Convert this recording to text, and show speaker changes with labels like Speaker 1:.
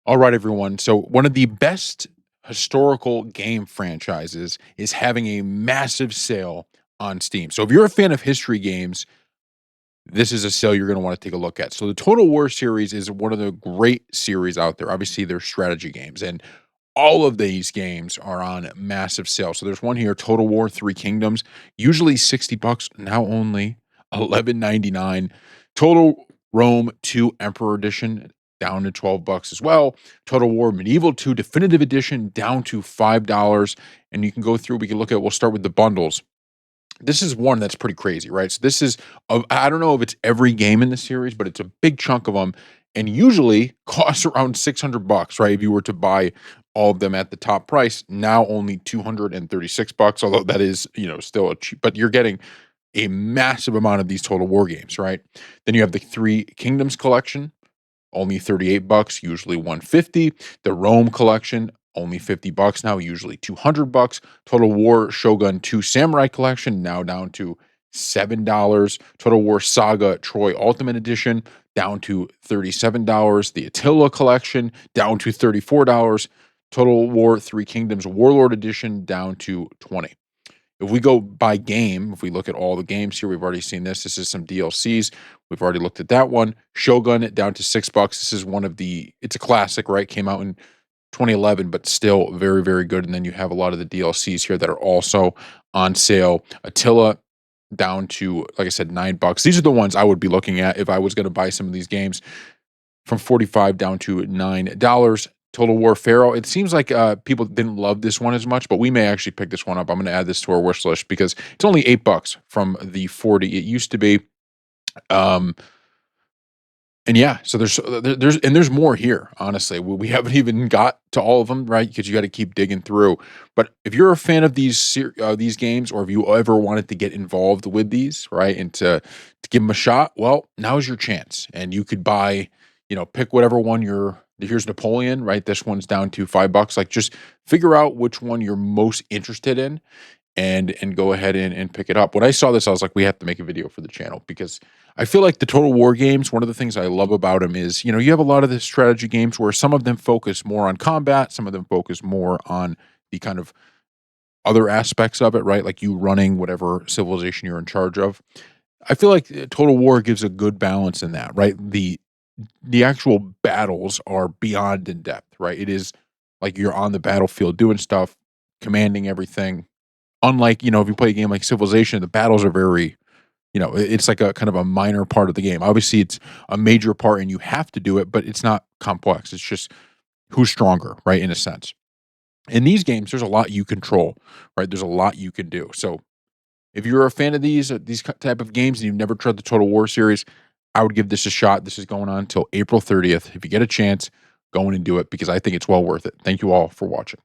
Speaker 1: All right, everyone. So, one of the best historical game franchises is having a massive sale on Steam. So, if you're a fan of history games, this is a sale you're going to want to take a look at. So, the Total War series is one of the great series out there. Obviously, they're strategy games, and all of these games are on massive sale. So, there's one here, Total War Three Kingdoms, usually $60, now only 11.99. Total Rome 2 Emperor Edition down to $12 as well. Total War Medieval 2 Definitive Edition down to $5. And you can go through, we can look at, we'll start with the bundles. This is one that's pretty crazy, right? So this is, I don't know if it's every game in the series, but it's a big chunk of them, and usually costs around $600, right? If you were to buy all of them at the top price, now only $236, although that is, still a cheap, but you're getting a massive amount of these Total War games, right? Then you have the Three Kingdoms collection, only $38, usually 150. The Rome collection, only $50 now, usually $200. Total War Shogun 2 Samurai collection, now down to $7. Total War Saga Troy Ultimate Edition, down to $37. The Attila collection, down to $34. Total War Three Kingdoms Warlord Edition, down to 20. If we go by game, if we look at all the games here, we've already seen this. This is some DLCs. We've already looked at that one. Shogun down to $6. This is one of it's a classic, right? Came out in 2011, but still very, very good. And then you have a lot of the DLCs here that are also on sale. Attila down to, like I said, $9. These are the ones I would be looking at if I was going to buy some of these games, from 45 down to $9. Total War Pharaoh. It seems like people didn't love this one as much, but we may actually pick this one up. I'm going to add this to our wish list because it's only $8 from the 40 it used to be. Um, and yeah, so there's more here. Honestly, we haven't even got to all of them, right? Because you got to keep digging through. But if you're a fan of these games, or if you ever wanted to get involved with these, right, and to give them a shot, well, now's your chance. And you could buy, pick whatever one you're. Here's Napoleon, right? This one's down to $5. Like, just figure out which one you're most interested in, and go ahead and pick it up. When I saw this, I was like, we have to make a video for the channel because I feel like the Total War games, one of the things I love about them is, you have a lot of the strategy games where some of them focus more on combat, some of them focus more on the kind of other aspects of it, right? Like you running whatever civilization you're in charge of. I feel like Total War gives a good balance in that, right? The actual battles are beyond in depth, right? It is like you're on the battlefield doing stuff, commanding everything. Unlike, if you play a game like Civilization, the battles are very, it's like a kind of a minor part of the game. Obviously, it's a major part and you have to do it, but it's not complex. It's just who's stronger, right? In a sense. In these games, there's a lot you control, right? There's a lot you can do. So if you're a fan of these type of games and you've never tried the Total War series, I would give this a shot. This is going on until April 30th. If you get a chance, go in and do it because I think it's well worth it. Thank you all for watching.